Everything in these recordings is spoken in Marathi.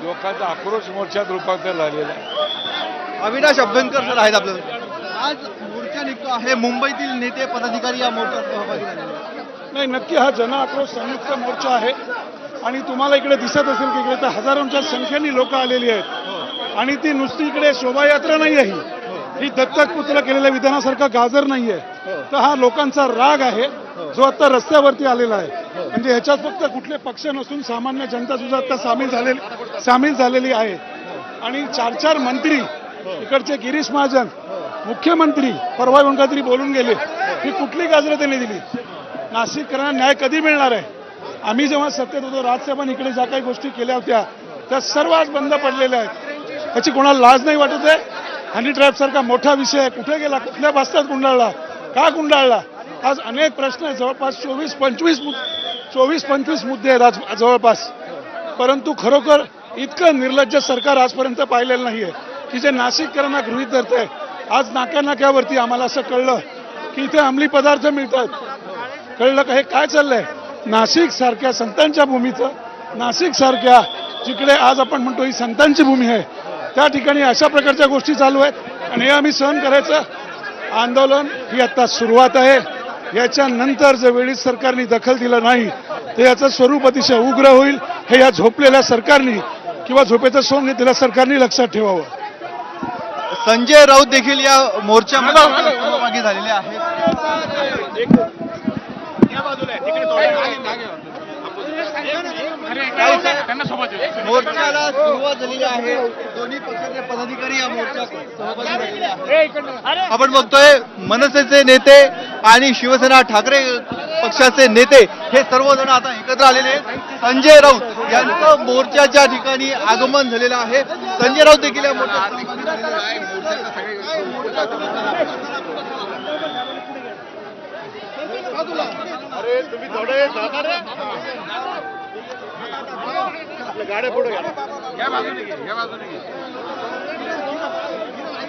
लोकांचा आक्रोश मोर्चात रूपांतर झालेला आहे. अविनाश अभ्यंकर सर आहेत आपल्याला. आज मोर्चा निघतो आहे, मुंबईतील नेते पदाधिकारी या मोर्चात सहभागी झालेले आहेत. नाही, नक्की हा जन आक्रोश संयुक्त मोर्चा आहे आणि तुम्हाला इकडे दिसत असेल की इकडे तर हजारोंच्या संख्येने लोक आलेली आहेत आणि ती नुसती इकडे शोभायात्रा नाही आहे, ही दत्तक पुत्र केलेल्या विधानासारखा गाजर नाहीये. तर हा लोकांचा राग आहे जो आता रस्त्यावरती आलेला आहे. म्हणजे ह्याच्यात फक्त कुठले पक्ष नसून सामान्य जनता सुद्धा आता सामील झालेली आहे. आणि 4 मंत्री इकडचे गिरीश महाजन मुख्यमंत्री परवा येऊन काहीतरी बोलून गेले ही कुठली गाजरं त्यांनी दिली. नाशिककरांना न्याय कधी मिळणार आहे? आम्ही जेव्हा सत्तेत होतो राजसाहेबांनी इकडे ज्या काही गोष्टी केल्या होत्या त्या सर्व आज बंद पडलेल्या आहेत. याची कोणाला लाज नाही वाटत आहे? हनी ट्रॅप सारखा मोठा विषय आहे, कुठे गेला, कुठल्या बास्तात गुंडाळला, का गुंडाळला? आज अनेक प्रश्न आहेत, जवळपास 24-25 मुद्दे आहेत आज जवळपास. परंतु खरोखर इतकं निर्लज्ज सरकार आजपर्यंत पाहिलेलं नाहीये की जे नाशिककरांना गृहीत धरत आहे. आज नाक्यावरती आम्हाला असं कळलं की इथे अंमली पदार्थ मिळतात. कळलं का हे काय चाललंय? नाशिक सारख्या संतांच्या भूमीचं, नाशिक सारख्या जिकडे आज आपण म्हणतो ही संतांची भूमी आहे त्या ठिकाणी अशा प्रकारच्या गोष्टी चालू आहेत आणि हे आम्ही सहन करायचं. आंदोलन ही आता सुरुवात आहे. याच्यानंतर जर वेळीच सरकारने दखल दिलं नाही तर याचं स्वरूप अतिशय उग्र होईल. हे या झोपलेल्या सरकारने किंवा झोपेचं सोंग घेतलेल्या सरकारने लक्षात ठेवावं. संजय राऊत देखील या मोर्चामध्ये सहभागी झालेले आहेत. मोर्चाला सुरुवात झालेली आहे. दोन्ही पक्षाचे पदाधिकारी या मोर्चात सहभागी झालेले आहेत. आपण बघतोय मनसेचे नेते आणि शिवसेना ठाकरे पक्षाचे नेते हे सर्वजण आता एकत्र आलेले आहेत. संजय राऊत यांचं मोर्चाच्या ठिकाणी आगमन झालेलं आहे. संजय राऊत देखील या मोर्चात सहभागी झालेले आहेत. अरे तुम्ही थोडे जाणार रे, गाड्या पुढे घ्या.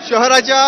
शहराच्या